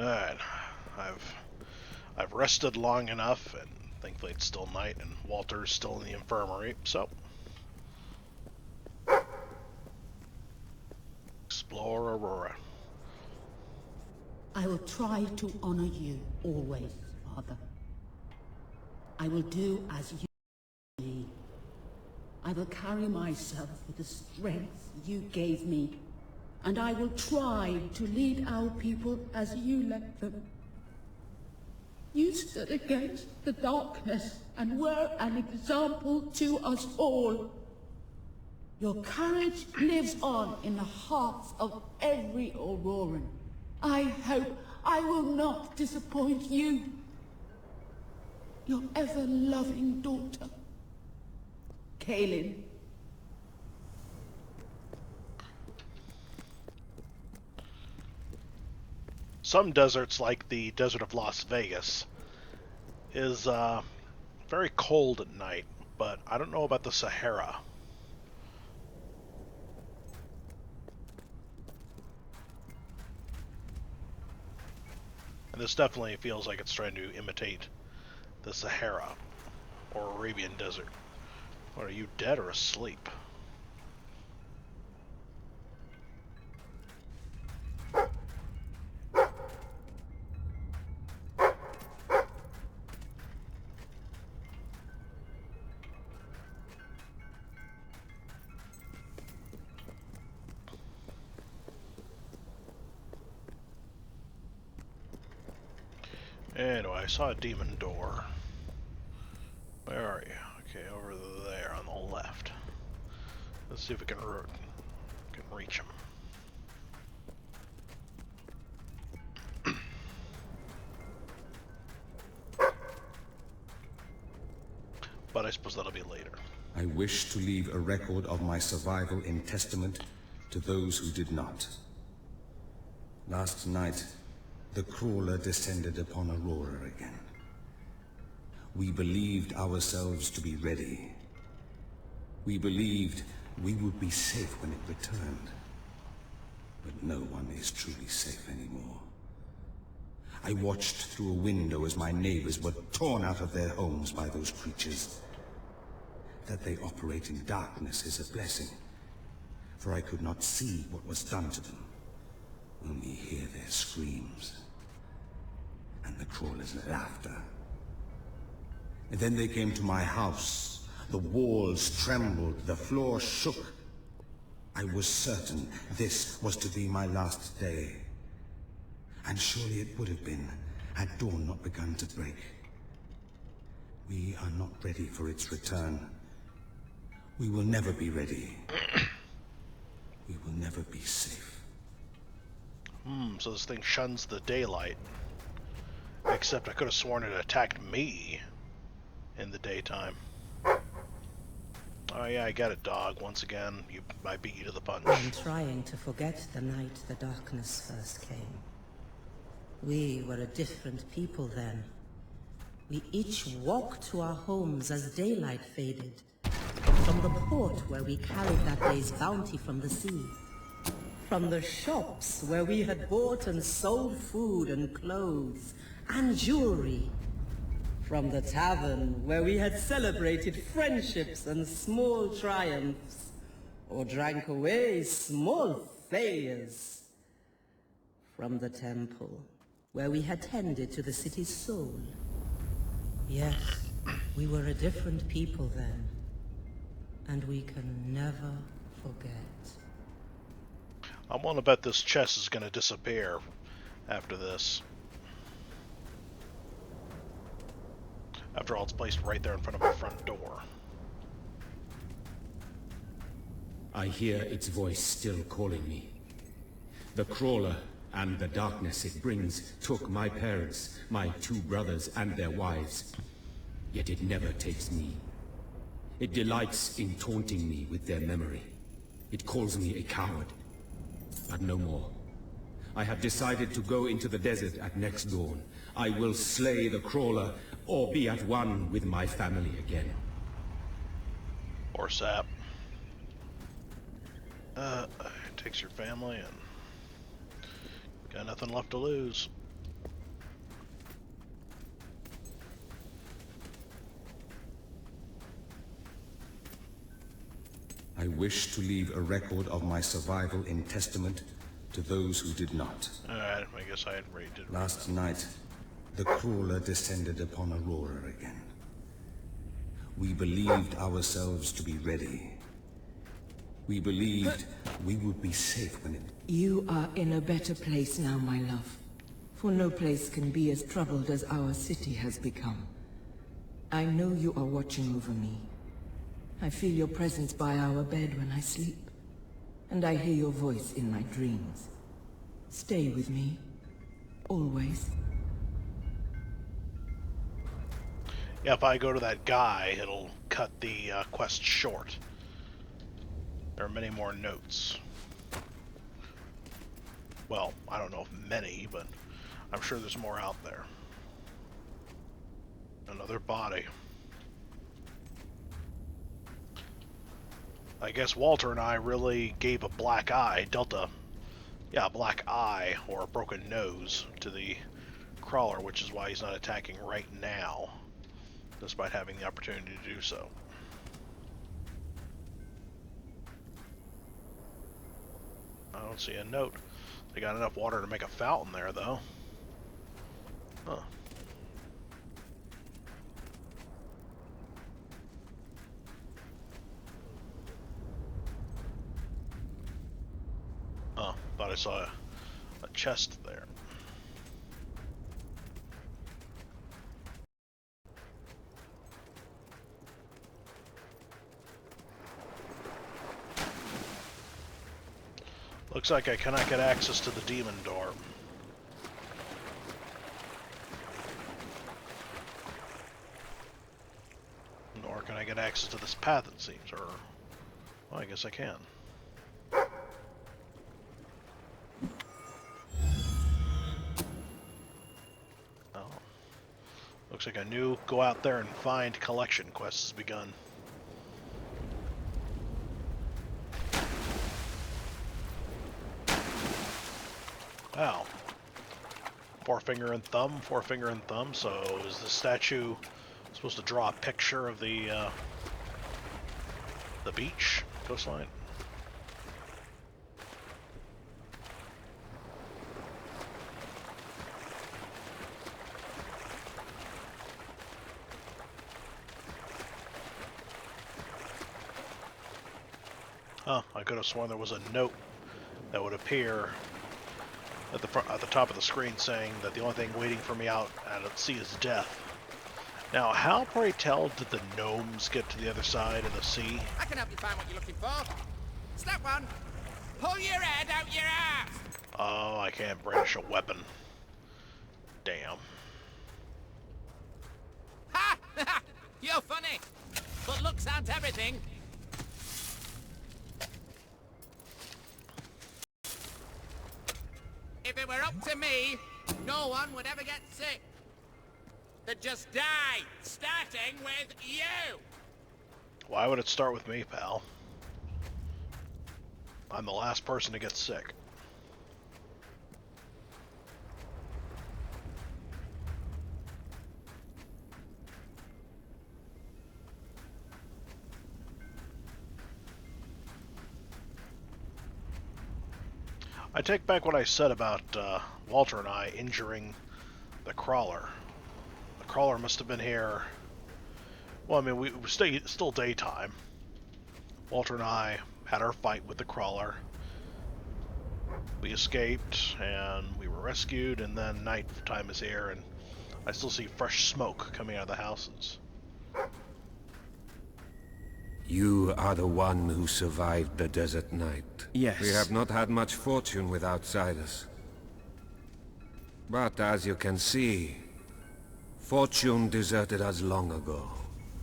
Alright. I've rested long enough, and thankfully it's still night, and Walter's still in the infirmary, so... Explore Aurora. I will try to honor you always, Father. I will do as you me. I will carry myself with the strength you gave me, and I will try to lead our people as you led them. You stood against the darkness and were an example to us all. Your courage lives on in the hearts of every Auroran. I hope I will not disappoint you. Your ever-loving daughter, Kaylin. Some deserts, like the desert of Las Vegas, is very cold at night, but I don't know about the Sahara. And this definitely feels like it's trying to imitate the Sahara or Arabian Desert. What, are you dead or asleep? Anyway, I saw a demon door. Where are you? Okay, over there on the left. Let's see if we can reach him. But I suppose that'll be later. I wish to leave a record of my survival in testament to those who did not. Last night, the crawler descended upon Aurora again. We believed ourselves to be ready. We believed we would be safe when it returned. But no one is truly safe anymore. I watched through a window as my neighbors were torn out of their homes by those creatures. That they operate in darkness is a blessing, for I could not see what was done to them, only hear their screams and the crawler's laughter. And then they came to my house. The walls trembled, the floor shook. I was certain this was to be my last day. And surely it would have been, had dawn not begun to break. We are not ready for its return. We will never be ready. We will never be safe. So this thing shuns the daylight. Except I could have sworn it attacked me in the daytime. Oh yeah, I got it, dog. Once again, I beat you to the punch. I'm trying to forget the night the darkness first came. We were a different people then. We each walked to our homes as daylight faded. From the port where we carried that day's bounty from the sea. From the shops where we had bought and sold food and clothes and jewelry. From the tavern where we had celebrated friendships and small triumphs, or drank away small failures. From the temple where we had tended to the city's soul. Yes, we were a different people then, and we can never forget. I'm willing to bet this chest is going to disappear after this. After all, it's placed right there in front of my front door. I hear its voice still calling me. The crawler and the darkness it brings took my parents, my 2 brothers and their wives. Yet it never takes me. It delights in taunting me with their memory. It calls me a coward. But no more. I have decided to go into the desert at next dawn. I will slay the crawler, or be at one with my family again. Or sap. Takes your family and got nothing left to lose. I wish to leave a record of my survival in testament to those who did not. Alright, I guess I hadn't read it. Last night, the crawler descended upon Aurora again. We believed ourselves to be ready. We believed we would be safe when it... You are in a better place now, my love. For no place can be as troubled as our city has become. I know you are watching over me. I feel your presence by our bed when I sleep. And I hear your voice in my dreams. Stay with me. Always. Yeah, if I go to that guy, it'll cut the quest short. There are many more notes. Well, I don't know if many, but I'm sure there's more out there. Another body. I guess Walter and I really gave a black eye, a black eye or a broken nose to the crawler, which is why he's not attacking right now, despite having the opportunity to do so. I don't see a note. They got enough water to make a fountain there, though. Huh. Oh, thought I saw a chest there. Looks like I cannot get access to the demon door. Nor can I get access to this path, it seems, or... well, I guess I can. Oh. Looks like a new go out there and find collection quest has begun. Wow. Forefinger and thumb, so is the statue supposed to draw a picture of the beach coastline? Huh, I could have sworn there was a note that would appear at the top of the screen saying that the only thing waiting for me out at sea is death. Now, how, pray tell, did the gnomes get to the other side of the sea? I can help you find what you're looking for. Step one, pull your head out your ass. Oh, I can't brandish a weapon. Damn. Ha! You're funny, but looks aren't everything. If it were up to me, no one would ever get sick. They'd just die, starting with you! Why would it start with me, pal? I'm the last person to get sick. I take back what I said about Walter and I injuring the crawler. The crawler must have been here... well, I mean, we still daytime. Walter and I had our fight with the crawler. We escaped, and we were rescued, and then nighttime is here, and I still see fresh smoke coming out of the houses. You are the one who survived the desert night. Yes. We have not had much fortune with outsiders. But as you can see, fortune deserted us long ago.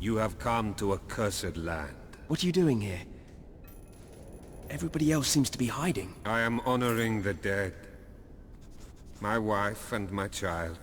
You have come to a cursed land. What are you doing here? Everybody else seems to be hiding. I am honoring the dead. My wife and my child.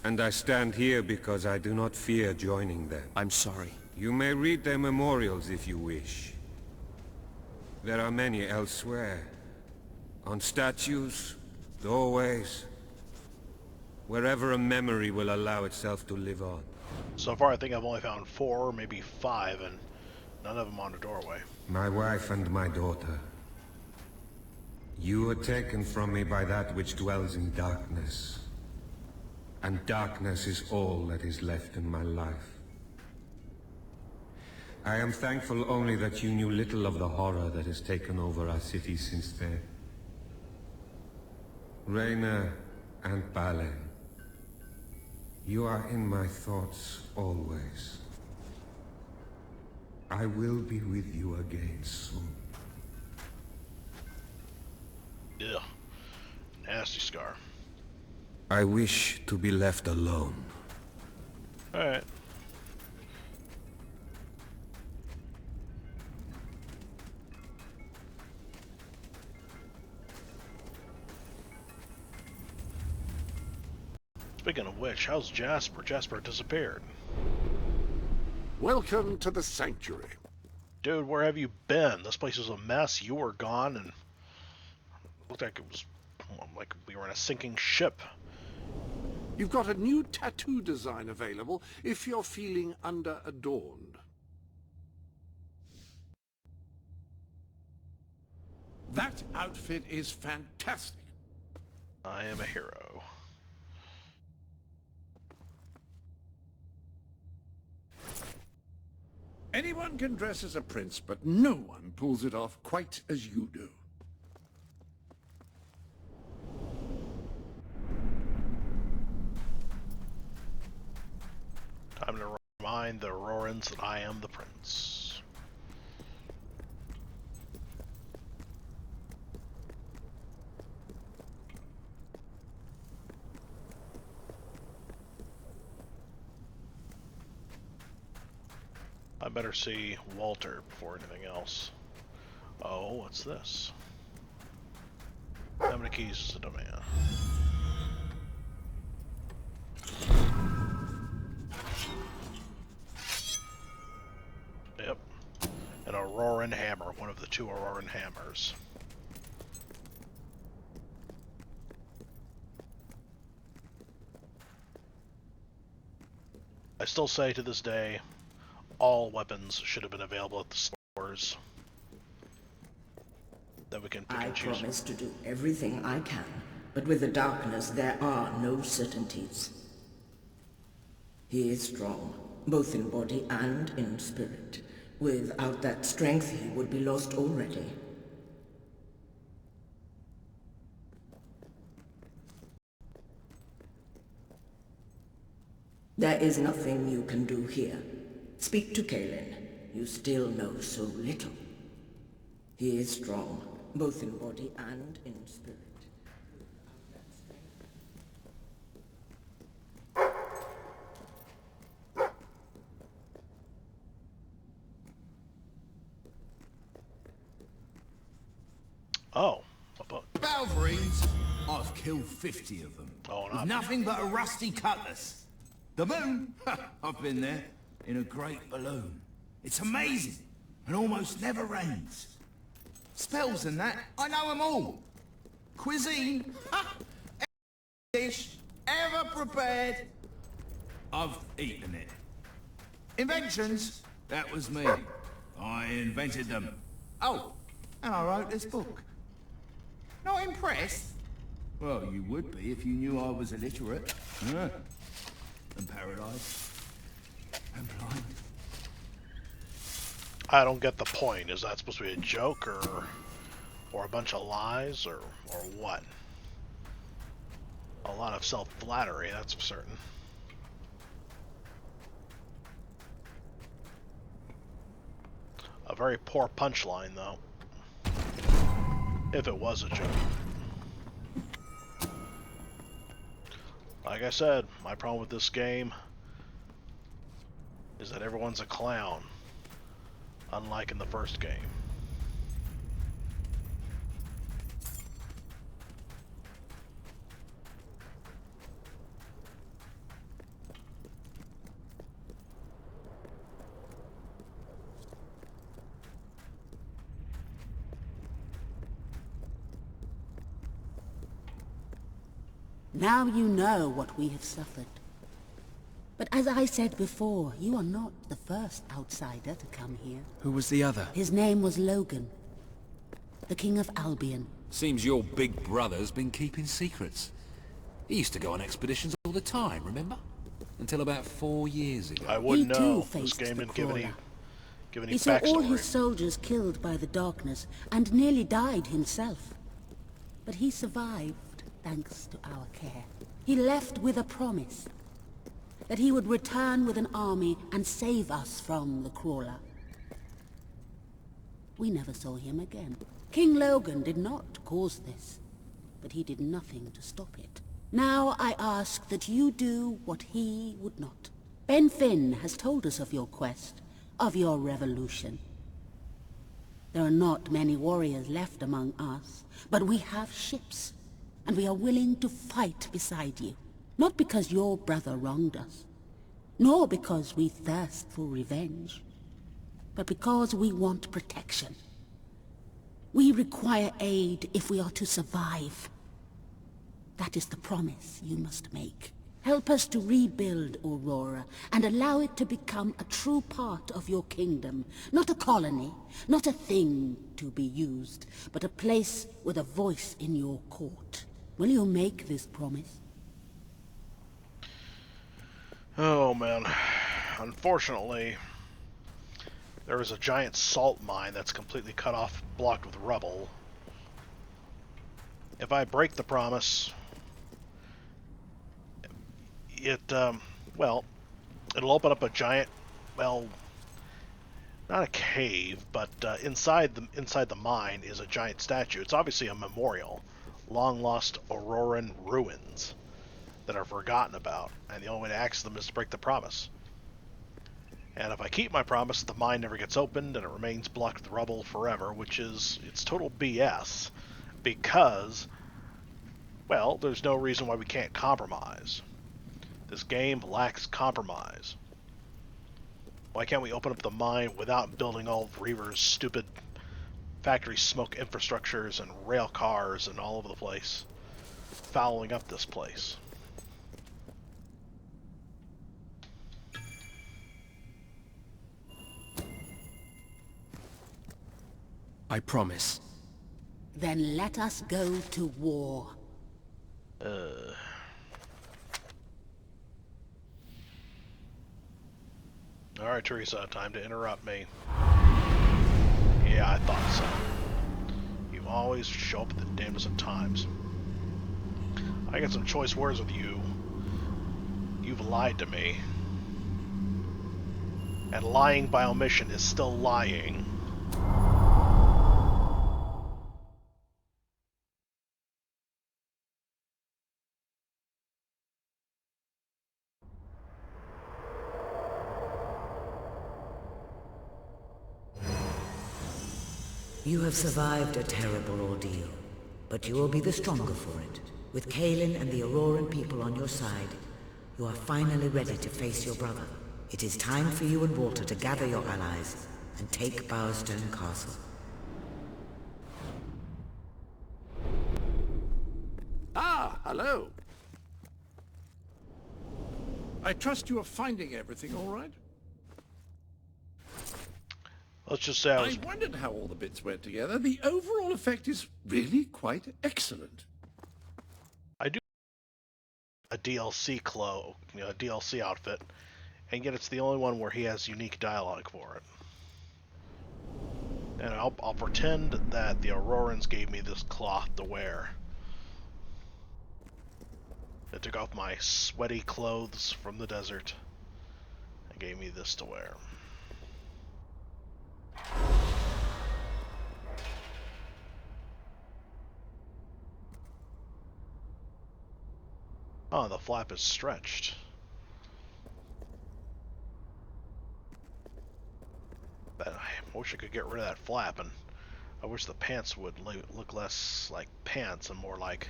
And I stand here because I do not fear joining them. I'm sorry. You may read their memorials if you wish. There are many elsewhere. On statues, doorways, wherever a memory will allow itself to live on. So far, I think I've only found 4, maybe 5, and None of them on the doorway. My wife and my daughter. You were taken from me by that which dwells in darkness. And darkness is all that is left in my life. I am thankful only that you knew little of the horror that has taken over our city since then. Raina and Balen, you are in my thoughts always. I will be with you again soon. Ugh. Nasty scar. I wish to be left alone. Alright. Speaking of which, how's Jasper? Jasper disappeared. Welcome to the Sanctuary. Dude, where have you been? This place is a mess. You were gone, and it looked like it was like we were in a sinking ship. You've got a new tattoo design available if you're feeling under-adorned. That outfit is fantastic. I am a hero. Anyone can dress as a prince, but no one pulls it off quite as you do. Time to remind the Aurorans that I am the prince. I better see Walter before anything else. Oh, what's this? How many keys is it, man? Yep. An Auroran hammer, one of the two Auroran hammers. I still say to this day, all weapons should have been available at the stores. That we can pick and choose. I promise to do everything I can, but with the darkness there are no certainties. He is strong, both in body and in spirit. Without that strength, he would be lost already. There is nothing you can do here. Speak to Kaelin. You still know so little. He is strong, both in body and in spirit. Oh, about Balverines? I've killed 50 of them. Oh, with not nothing but a rusty cutlass. The moon? I've been there. In a great balloon. It's amazing. And almost never rains. Spells and that, I know them all. Cuisine? Every dish ever prepared. I've eaten it. Inventions? That was me. I invented them. Oh, and I wrote this book. Not impressed? Well, you would be if you knew I was illiterate. Yeah. And paralyzed. And blind. I don't get the point. Is that supposed to be a joke or a bunch of lies or what? A lot of self-flattery, that's for certain. A very poor punchline, though. If it was a joke. Like I said, my problem with this game is that everyone's a clown, unlike in the first game. Now you know what we have suffered. But as I said before, you are not the first outsider to come here. Who was the other? His name was Logan, the King of Albion. Seems your big brother's been keeping secrets. He used to go on expeditions all the time, remember? Until about 4 years ago. I wouldn't He too know. This faced game the didn't give any crawler. backstory. He saw all his soldiers killed by the darkness and nearly died himself. But he survived thanks to our care. He left with a promise that he would return with an army and save us from the crawler. We never saw him again. King Logan did not cause this, but he did nothing to stop it. Now I ask that you do what he would not. Ben Finn has told us of your quest, of your revolution. There are not many warriors left among us, but we have ships, and we are willing to fight beside you. Not because your brother wronged us, nor because we thirst for revenge, but because we want protection. We require aid if we are to survive. That is the promise you must make. Help us to rebuild Aurora and allow it to become a true part of your kingdom. Not a colony, not a thing to be used, but a place with a voice in your court. Will you make this promise? Oh man. Unfortunately, there is a giant salt mine that's completely cut off, blocked with rubble. If I break the promise, well, it'll open up a giant, well, not a cave, but inside the mine is a giant statue. It's obviously a memorial, long lost Auroran ruins that are forgotten about, and the only way to access them is to break the promise. And if I keep my promise, the mine never gets opened and it remains blocked with rubble forever, which is, it's total BS, because, well, there's no reason why we can't compromise. This game lacks compromise. Why can't we open up the mine without building all of Reaver's stupid factory smoke infrastructures and rail cars and all over the place, fouling up this place? I promise. Then let us go to war. Alright, Teresa, time to interrupt me. Yeah, I thought so. You always show up at the damnedest of times. I got some choice words with you. You've lied to me. And lying by omission is still lying. You have survived a terrible ordeal, but you will be the stronger for it. With Kaelin and the Auroran people on your side, you are finally ready to face your brother. It is time for you and Walter to gather your allies and take Bowerstone Castle. Ah, hello. I trust you are finding everything all right? Let's just say I wondered how all the bits went together. The overall effect is really quite excellent. I do a DLC a DLC outfit, and yet it's the only one where he has unique dialogue for it. And I'll pretend that the Aurorans gave me this cloth to wear. They took off my sweaty clothes from the desert and gave me this to wear. Oh, the flap is stretched. I wish I could get rid of that flap, and I wish the pants would look less like pants and more like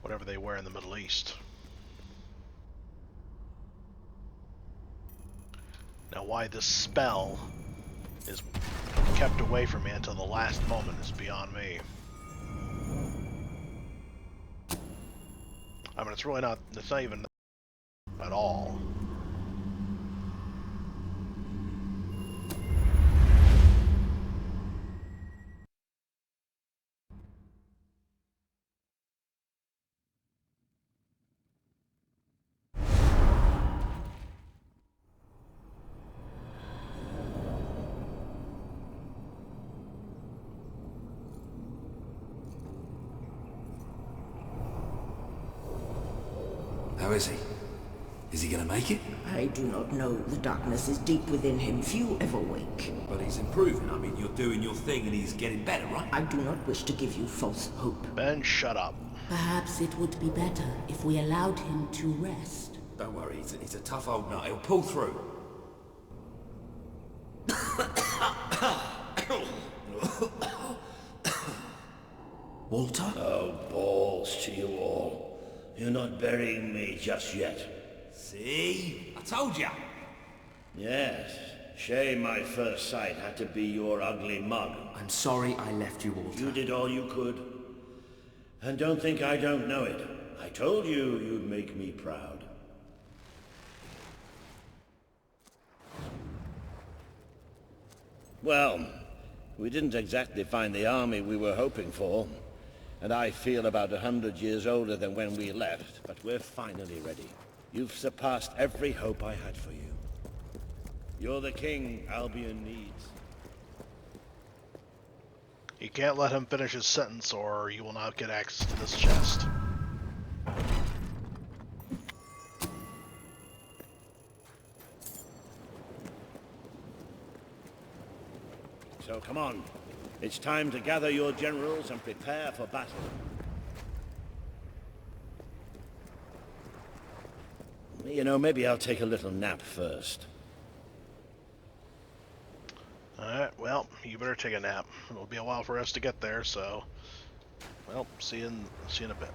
whatever they wear in the Middle East. Now, why this spell is kept away from me until the last moment is beyond me. I mean, it's not even at all. How is he? Is he gonna make it? I do not know. The darkness is deep within him. Few ever wake. But he's improving. I mean, you're doing your thing and he's getting better, right? I do not wish to give you false hope. Ben, shut up. Perhaps it would be better if we allowed him to rest. Don't worry, he's a tough old nut. He'll pull through. Walter? Oh, balls to you all. You're not burying me just yet. See? I told ya! Yes. Shame my first sight had to be your ugly mug. I'm sorry I left you, Walter. You did all you could. And don't think I don't know it. I told you you'd make me proud. Well, we didn't exactly find the army we were hoping for. And I feel about 100 years older than when we left, but we're finally ready. You've surpassed every hope I had for you. You're the king Albion needs. You can't let him finish his sentence, or you will not get access to this chest. So come on. It's time to gather your generals and prepare for battle. You know, maybe I'll take a little nap first. Alright, well, you better take a nap. It'll be a while for us to get there, so... Well, see you in a bit.